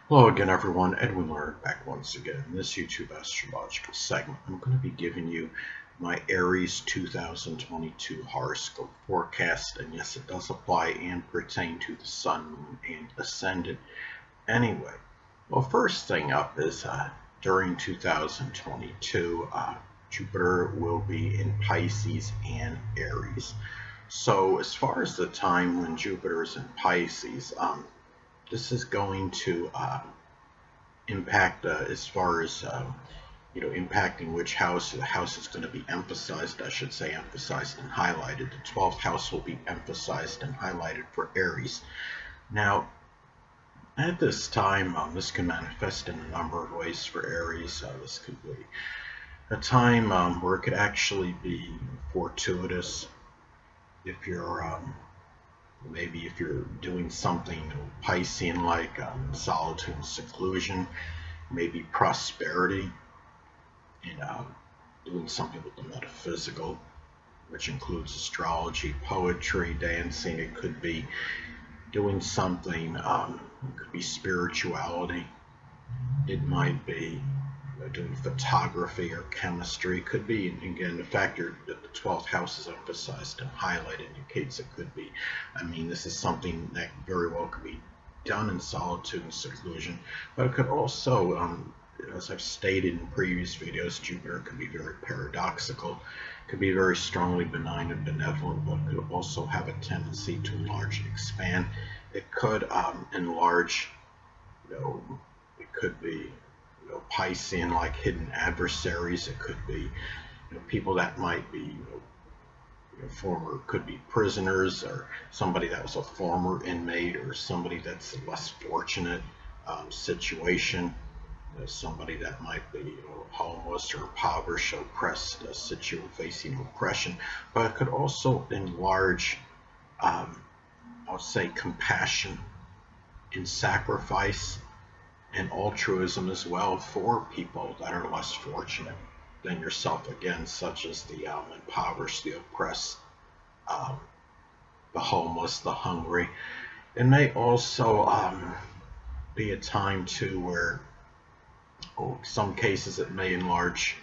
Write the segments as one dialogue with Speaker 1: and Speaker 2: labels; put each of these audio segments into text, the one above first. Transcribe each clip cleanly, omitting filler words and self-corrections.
Speaker 1: Hello again, everyone. Edwin Learnard back once again. In this YouTube astrological segment, I'm going to be giving you my Aries 2022 horoscope forecast. And yes, it does apply and pertain to the Sun, Moon, and Ascendant. Anyway, well, first thing up is during 2022, Jupiter will be in Pisces and Aries. So, as far as the time when Jupiter is in Pisces, this is going to impact as far as impacting which house. The house is going to be emphasized, I should say, emphasized and highlighted. The 12th house will be emphasized and highlighted for Aries. Now, at this time, this can manifest in a number of ways for Aries. This could be a time where it could actually be fortuitous if you're maybe if you're doing something Piscean like solitude and seclusion, maybe prosperity, and doing something with the metaphysical, which includes astrology, poetry, dancing. It could be doing something, it could be spirituality. It might be doing photography or chemistry. It could be, again, the fact that the 12th house is emphasized and highlighted indicates it could be. I mean, this is something that very well could be done in solitude and seclusion, but it could also, as I've stated in previous videos, Jupiter could be very paradoxical, could be very strongly benign and benevolent, but could also have a tendency to enlarge and expand. It could enlarge, it could be Piscean like hidden adversaries. It could be people that might be former, could be prisoners, or somebody that was a former inmate, or somebody that's a less fortunate situation. Somebody that might be homeless or impoverished, oppressed, facing oppression. But it could also enlarge, I'll say, compassion and sacrifice and altruism as well for people that are less fortunate than yourself, again, such as the impoverished, the oppressed, um, the homeless, the hungry. It may also be a time too where, some cases, it may enlarge,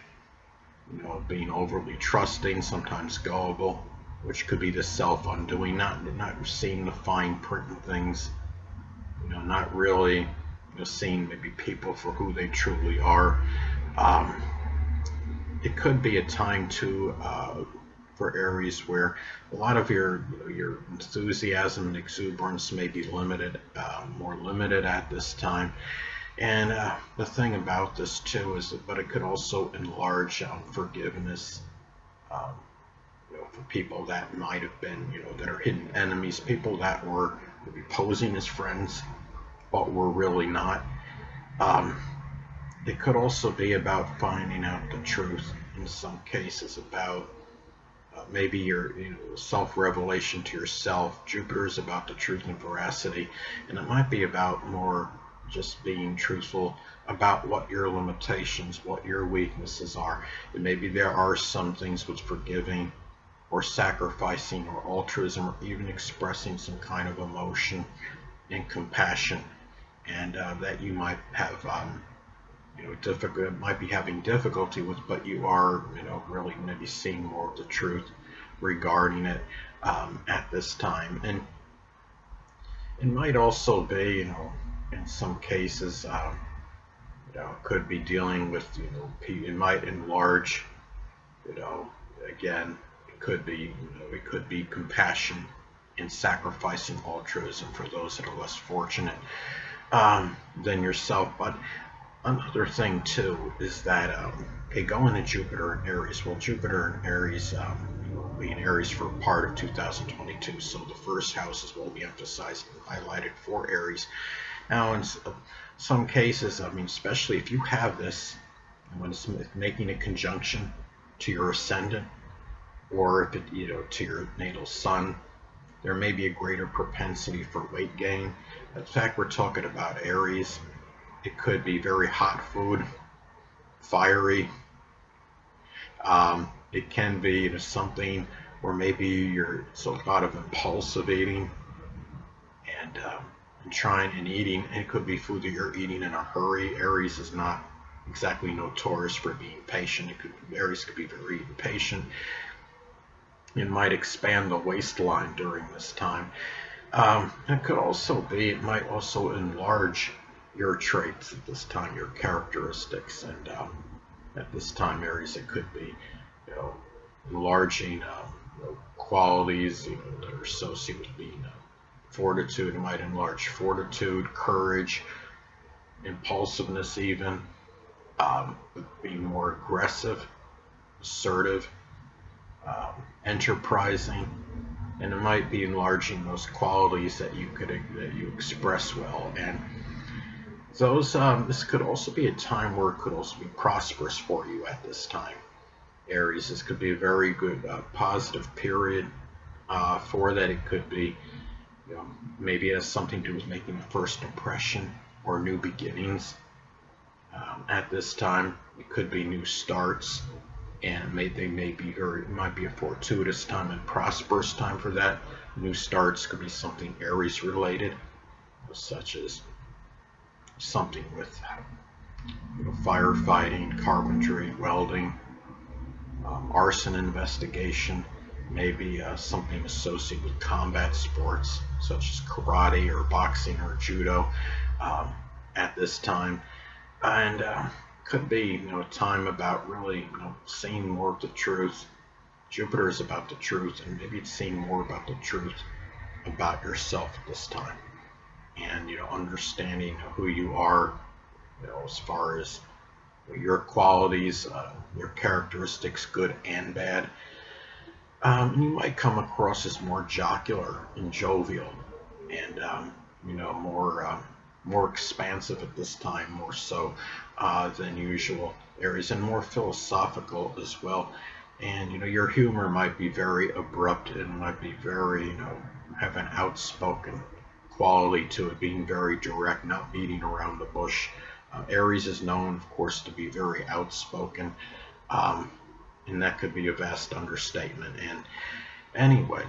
Speaker 1: being overly trusting, sometimes gullible, which could be the self-undoing, not seeing the fine print in things, not really, seeing maybe people for who they truly are. Um, it could be a time too for Aries where a lot of your enthusiasm and exuberance may be limited, more limited at this time. And the thing about this too is, but it could also enlarge forgiveness. Um, for people that might have been, that are hidden enemies, people that were maybe posing as friends, but were really not. Um, it could also be about finding out the truth in some cases about maybe your self-revelation to yourself. Jupiter is about the truth and veracity, and it might be about more just being truthful about what your limitations, what your weaknesses are. And maybe there are some things with forgiving or sacrificing or altruism or even expressing some kind of emotion and compassion, and that you might have difficult, might be having difficulty with, but you are really maybe seeing more of the truth regarding it at this time. And it might also be, in some cases, could be dealing with, it might enlarge, you know again, it could be compassion and sacrificing altruism for those that are less fortunate than yourself. But another thing too is that, going to Jupiter and Aries. Well, Jupiter and Aries will be in Aries for part of 2022, so the first houses will be emphasized and highlighted for Aries. Now, in some cases, I mean, especially if you have this, when it's making a conjunction to your ascendant, or if it, to your natal sun, there may be a greater propensity for weight gain. In fact, we're talking about Aries. It could be very hot food, fiery. It can be something where maybe you're so a lot of impulsive eating, and and trying and eating. It could be food that you're eating in a hurry. Aries is not exactly notorious for being patient. Aries could be very impatient. It might expand the waistline during this time. It might also enlarge your traits at this time, your characteristics. And at this time, Aries, it could be, enlarging qualities, that are associated with being fortitude. It might enlarge fortitude, courage, impulsiveness, even being more aggressive, assertive, enterprising, and it might be enlarging those qualities that you express well. And those this could also be a time where it could also be prosperous for you at this time, Aries. This could be a very good positive period for that. It could be, maybe it has something to do with making a first impression or new beginnings. At this time, it could be new starts, and it might be a fortuitous time and prosperous time for that. New starts could be something Aries related, such as something with firefighting, carpentry, welding, arson investigation, maybe something associated with combat sports such as karate or boxing or judo at this time. And could be, a time about really, seeing more of the truth. Jupiter is about the truth, and maybe it's seeing more about the truth about yourself at this time, and understanding who you are, as far as your qualities, your characteristics, good and bad. You might come across as more jocular and jovial, and more expansive at this time, more so than usual, Aries, and more philosophical as well. And your humor might be very abrupt, and might be very, have an outspoken quality to it, being very direct, not beating around the bush. Aries is known, of course, to be very outspoken, and that could be a vast understatement. And anyway,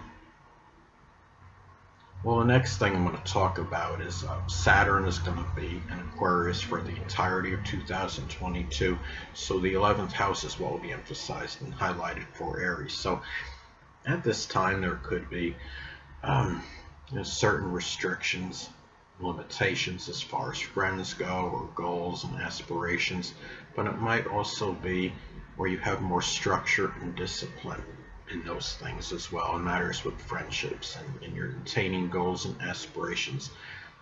Speaker 1: well, the next thing I'm going to talk about is Saturn is going to be in Aquarius for the entirety of 2022. So the 11th house is what will be emphasized and highlighted for Aries. So at this time, there could be certain restrictions, limitations as far as friends go, or goals and aspirations, but it might also be where you have more structure and discipline in those things as well. It matters with friendships, and you're attaining goals and aspirations.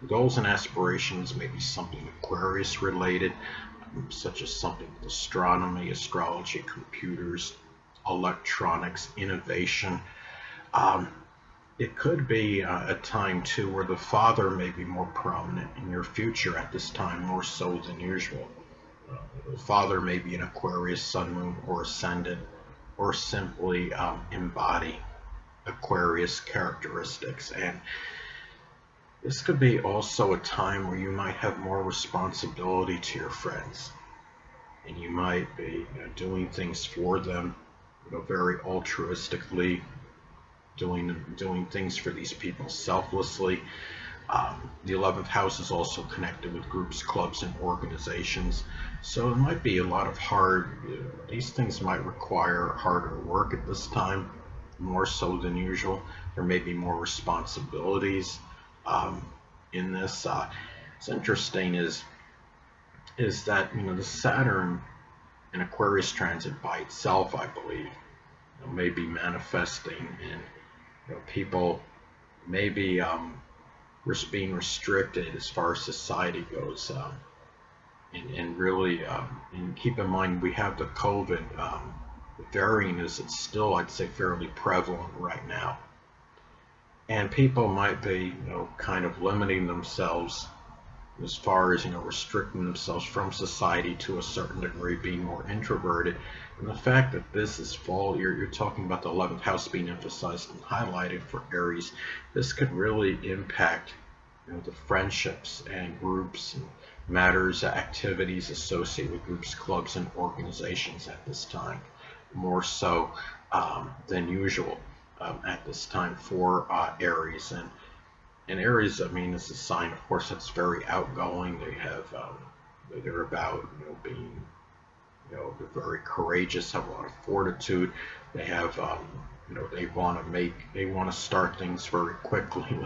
Speaker 1: Goals and aspirations may be something Aquarius related, such as something with astronomy, astrology, computers, electronics, innovation. It could be a time too where the father may be more prominent in your future at this time, more so than usual. The father may be an Aquarius, Sun, Moon, or Ascendant, or simply embody Aquarius characteristics. And this could be also a time where you might have more responsibility to your friends, and you might be doing things for them, very altruistically, doing things for these people selflessly. The 11th house is also connected with groups, clubs, and organizations. So it might be a lot of these things might require harder work at this time, more so than usual. There may be more responsibilities in this. It's interesting is that, the Saturn in Aquarius transit by itself, I believe, may be manifesting in people maybe being restricted as far as society goes, and really, and keep in mind we have the COVID variant, as it's still, I'd say, fairly prevalent right now, and people might be kind of limiting themselves as far as restricting themselves from society to a certain degree, being more introverted. And the fact that this is fall, you're talking about the 11th house being emphasized and highlighted for Aries. This could really impact the friendships and groups and matters, activities associated with groups, clubs, and organizations at this time, more so than usual at this time for Aries. And And Aries, I mean, is a sign, of course, that's very outgoing. They're about, being, they're very courageous, have a lot of fortitude. They have, they want to start things very quickly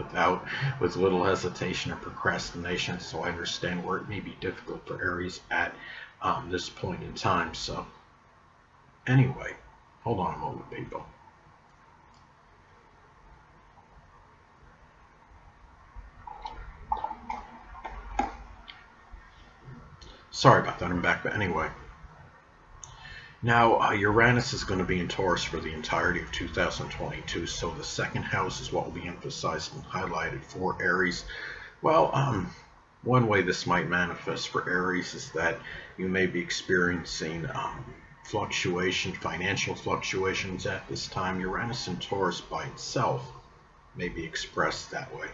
Speaker 1: with little hesitation or procrastination. So I understand where it may be difficult for Aries at this point in time. So anyway, hold on a moment, people. Sorry about that, I'm back. But anyway, now Uranus is going to be in Taurus for the entirety of 2022. So the second house is what will be emphasized and highlighted for Aries. Well, one way this might manifest for Aries is that you may be experiencing financial fluctuations at this time. Uranus in Taurus by itself may be expressed that way.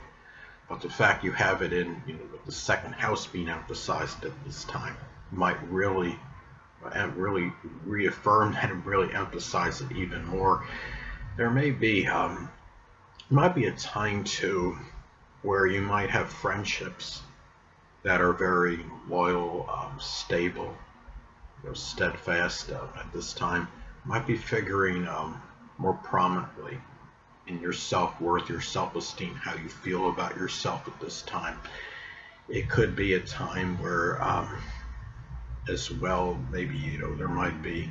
Speaker 1: But the fact you have it in, with the second house being emphasized at this time might really reaffirm that and really emphasize it even more. There might be a time too where you might have friendships that are very loyal, stable, steadfast at this time. Might be figuring more prominently in your self-worth, your self-esteem, how you feel about yourself at this time. It could be a time where, as well, maybe there might be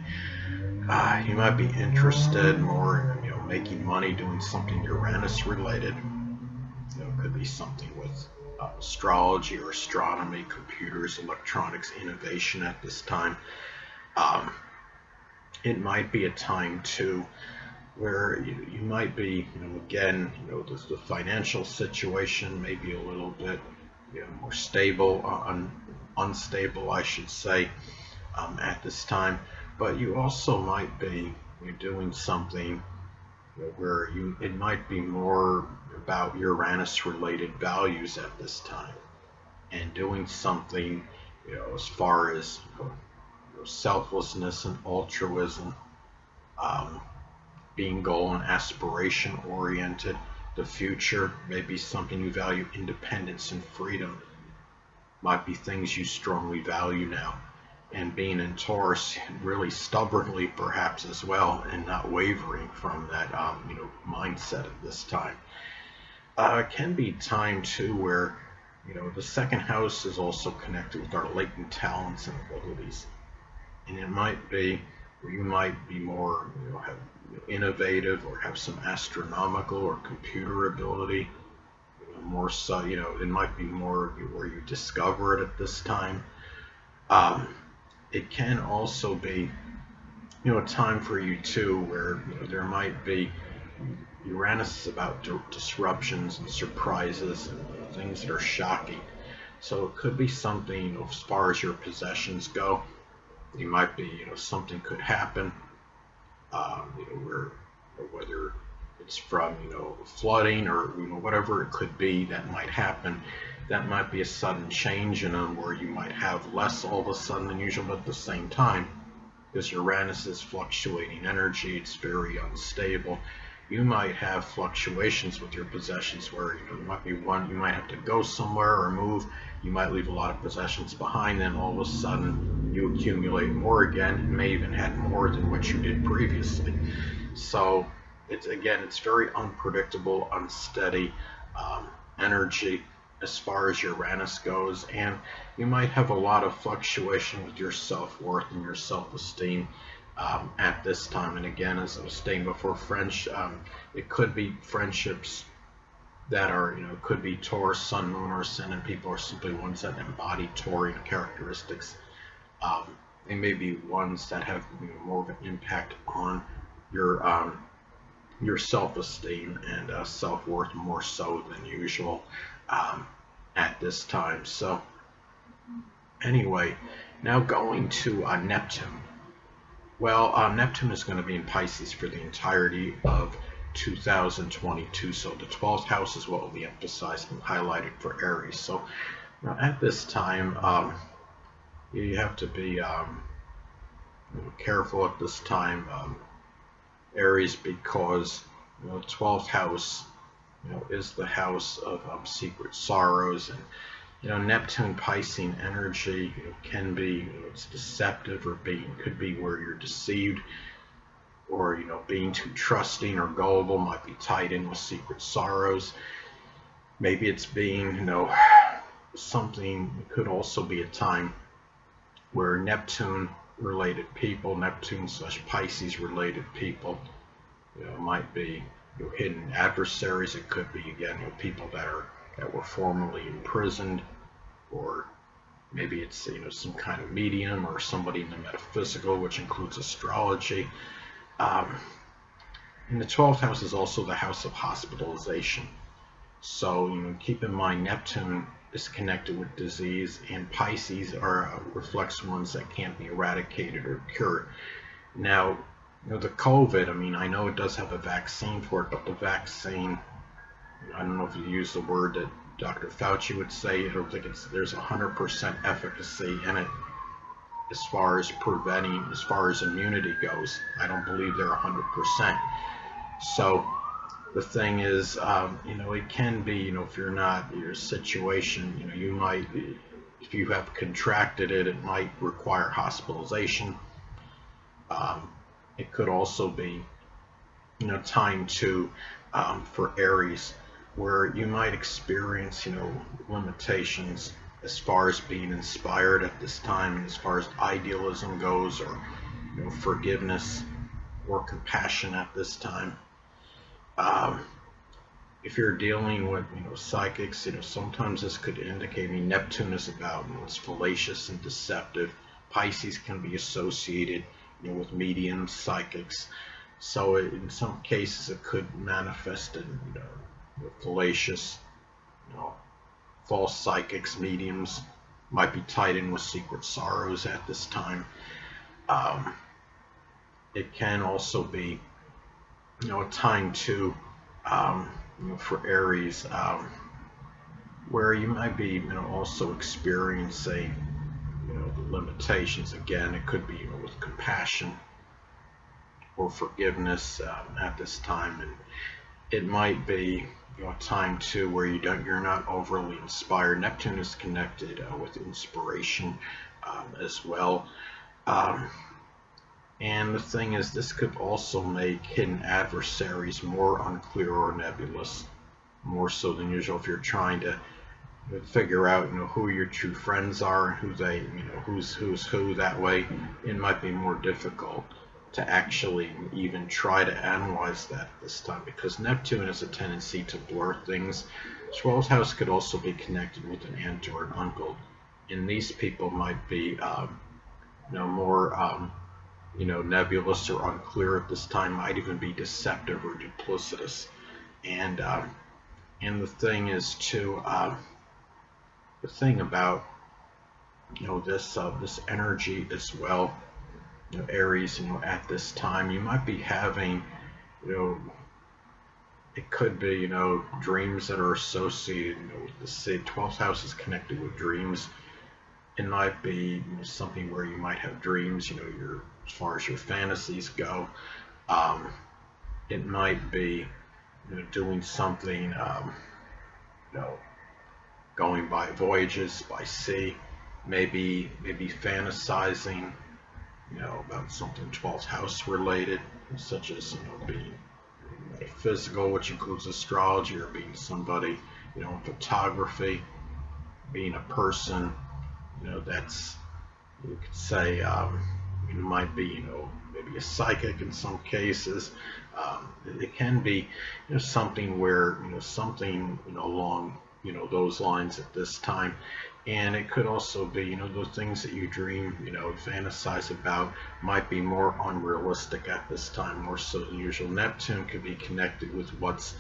Speaker 1: you might be interested more in making money, doing something Uranus related. It could be something with astrology or astronomy, computers, electronics, innovation at this time. It might be a time too where you might be, again, the financial situation may be a little bit, more stable, unstable, I should say, at this time. But you also might be doing something where it might be more about Uranus-related values at this time, and doing something, as far as selflessness and altruism. Being goal and aspiration oriented. The future may be something you value. Independence and freedom might be things you strongly value now. And being in Taurus, really stubbornly perhaps as well, and not wavering from that mindset at this time. It can be time too where the second house is also connected with our latent talents and abilities, and it might be where you might be more have innovative or have some astronomical or computer ability, more so, it might be more where you discover it at this time. It can also be a time for you too where there might be Uranus is about disruptions and surprises and things that are shocking. So it could be something, as far as your possessions go. You might be, something could happen, whether it's from, flooding or, whatever it could be that might happen. That might be a sudden change in them where you might have less all of a sudden than usual, but at the same time, because Uranus is fluctuating energy, it's very unstable. You might have fluctuations with your possessions where there might be one, you might have to go somewhere or move. You might leave a lot of possessions behind, then all of a sudden you accumulate more again, and may even have more than what you did previously. So it's very unpredictable, unsteady energy as far as Uranus goes, and you might have a lot of fluctuation with your self-worth and your self-esteem at this time. And again, as I was saying before, it could be friendships that are, could be Taurus, Sun, Moon, or Ascendant people, or simply ones that embody Taurian characteristics. They may be ones that have more of an impact on your self-esteem and self-worth more so than usual at this time. So anyway, now going to Neptune. Well, Neptune is going to be in Pisces for the entirety of 2022. So the 12th house is what will be emphasized and highlighted for Aries. So now at this time, you have to be careful at this time, Aries, because the 12th house is the house of secret sorrows. And Neptune Piscean energy can be, it's deceptive, or could be where you're deceived, or being too trusting or gullible might be tied in with secret sorrows. Maybe it's being, something. It could also be a time where Neptune related people, Neptune / Pisces related people, might be hidden adversaries. It could be, again, people that were formerly imprisoned, or maybe it's some kind of medium or somebody in the metaphysical, which includes astrology. And the 12th house is also the house of hospitalization. So keep in mind, Neptune is connected with disease, and Pisces reflects ones that can't be eradicated or cured. Now, the COVID, I know it does have a vaccine for it, but the vaccine, I don't know if you use the word that Dr. Fauci would say. I don't think there's 100% efficacy in it as far as preventing, as far as immunity goes. I don't believe they're 100%. So the thing is, it can be, if you're not, your situation, you might, if you have contracted it, it might require hospitalization. It could also be, time to, for Aries, where you might experience, limitations as far as being inspired at this time, and as far as idealism goes, or, forgiveness or compassion at this time. If you're dealing with, psychics, sometimes this could indicate, Neptune is about, it's fallacious and deceptive. Pisces can be associated, with mediums, psychics. So in some cases, it could manifest in, fallacious, false psychics, mediums might be tied in with secret sorrows at this time. It can also be, a time to, for Aries, where you might be, also experiencing, the limitations. Again, it could be, with compassion or forgiveness at this time, and it might be, a time too where you're not overly inspired. Neptune is connected with inspiration as well. And the thing is, this could also make hidden adversaries more unclear or nebulous, more so than usual. If you're trying to figure out, who your true friends are and who they, who's who, that way it might be more difficult to actually even try to analyze that this time, because Neptune has a tendency to blur things. 12th house could also be connected with an aunt or an uncle, and these people might be, more, nebulous or unclear at this time, might even be deceptive or duplicitous. And the thing is too, the thing about, this energy as well, Aries, at this time, you might be having, it could be, dreams that are associated, with the 12th house is connected with dreams. It might be, something where you might have dreams, as far as your fantasies go. It might be, doing something, going by voyages by sea, maybe fantasizing, about something 12th house related, such as, being physical, which includes astrology, or being somebody, in photography, being a person, that's, you could say, might be, maybe a psychic in some cases. It can be, something where, something, along, those lines at this time. And it could also be, the things that you dream, fantasize about might be more unrealistic at this time, more so than usual. Neptune could be connected with what's,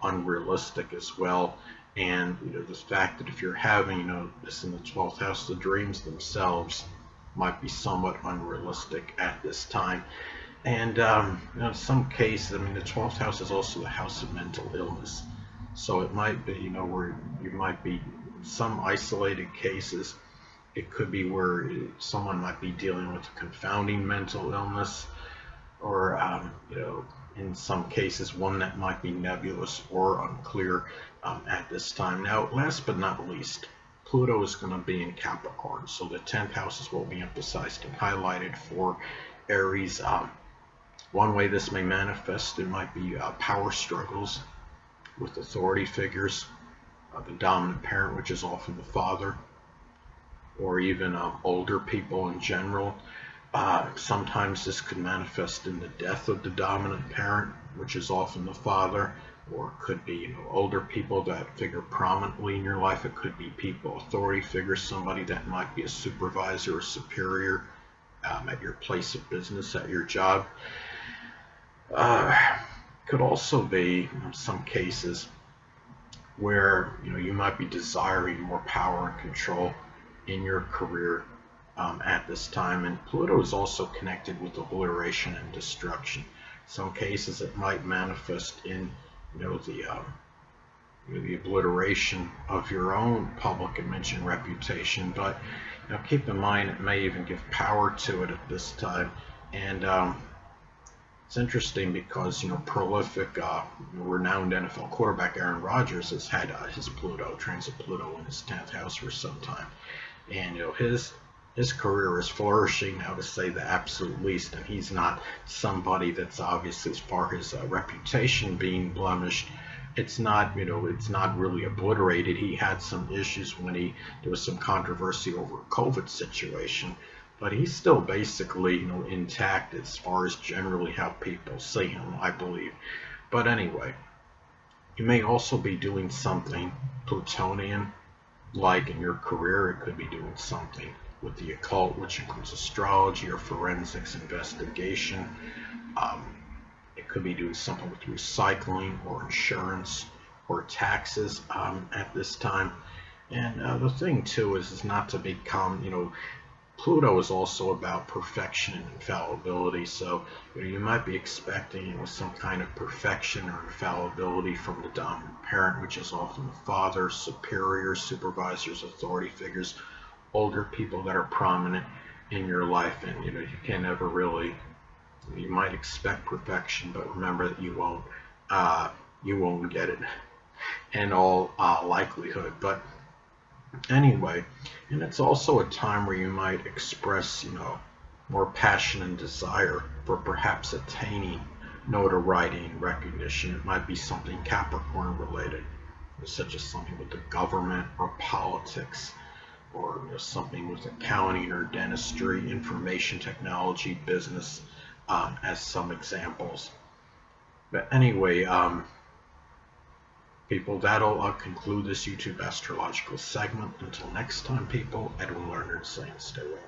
Speaker 1: unrealistic as well. And, the fact that if you're having, this in the 12th house, the dreams themselves might be somewhat unrealistic at this time. And, in some cases, the 12th house is also the house of mental illness. So it might be, where you might be, some isolated cases, it could be where someone might be dealing with a confounding mental illness, or, in some cases one that might be nebulous or unclear at this time. Now, last but not least, Pluto is going to be in Capricorn, so the 10th house is what we emphasized and highlighted for Aries. One way this may manifest, it might be power struggles with authority figures, the dominant parent, which is often the father, or even older people in general. Sometimes this could manifest in the death of the dominant parent, which is often the father, or it could be older people that figure prominently in your life. It could be people, authority figures, somebody that might be a supervisor or superior at your place of business, at your job. Could also be in some cases where you might be desiring more power and control in your career at this time. And Pluto is also connected with obliteration and destruction. Some cases it might manifest in the obliteration of your own public image and reputation, but keep in mind it may even give power to it at this time. And it's interesting because prolific, renowned NFL quarterback Aaron Rodgers has had his transit Pluto in his 10th house for some time, and his career is flourishing now, to say the absolute least. And he's not somebody that's obviously, as far as reputation being blemished, it's not really obliterated. He had some issues when there was some controversy over a COVID situation, but he's still basically intact as far as generally how people see him, I believe. But anyway, you may also be doing something Plutonian like in your career. It could be doing something with the occult, which includes astrology or forensics investigation. It could be doing something with recycling or insurance or taxes at this time. And the thing too is not to become, Pluto is also about perfection and infallibility. So you might be expecting some kind of perfection or infallibility from the dominant parent, which is often the father, superiors, supervisors, authority figures, older people that are prominent in your life. And you can never really, you might expect perfection, but remember that you won't get it in all likelihood. But anyway, and it's also a time where you might express more passion and desire for perhaps attaining notoriety and recognition. It might be something Capricorn related, such as something with the government or politics, or something with accounting or dentistry, information technology, business, as some examples. But anyway, people, that'll conclude this YouTube astrological segment. Until next time, people, Edwin Learnard saying stay well.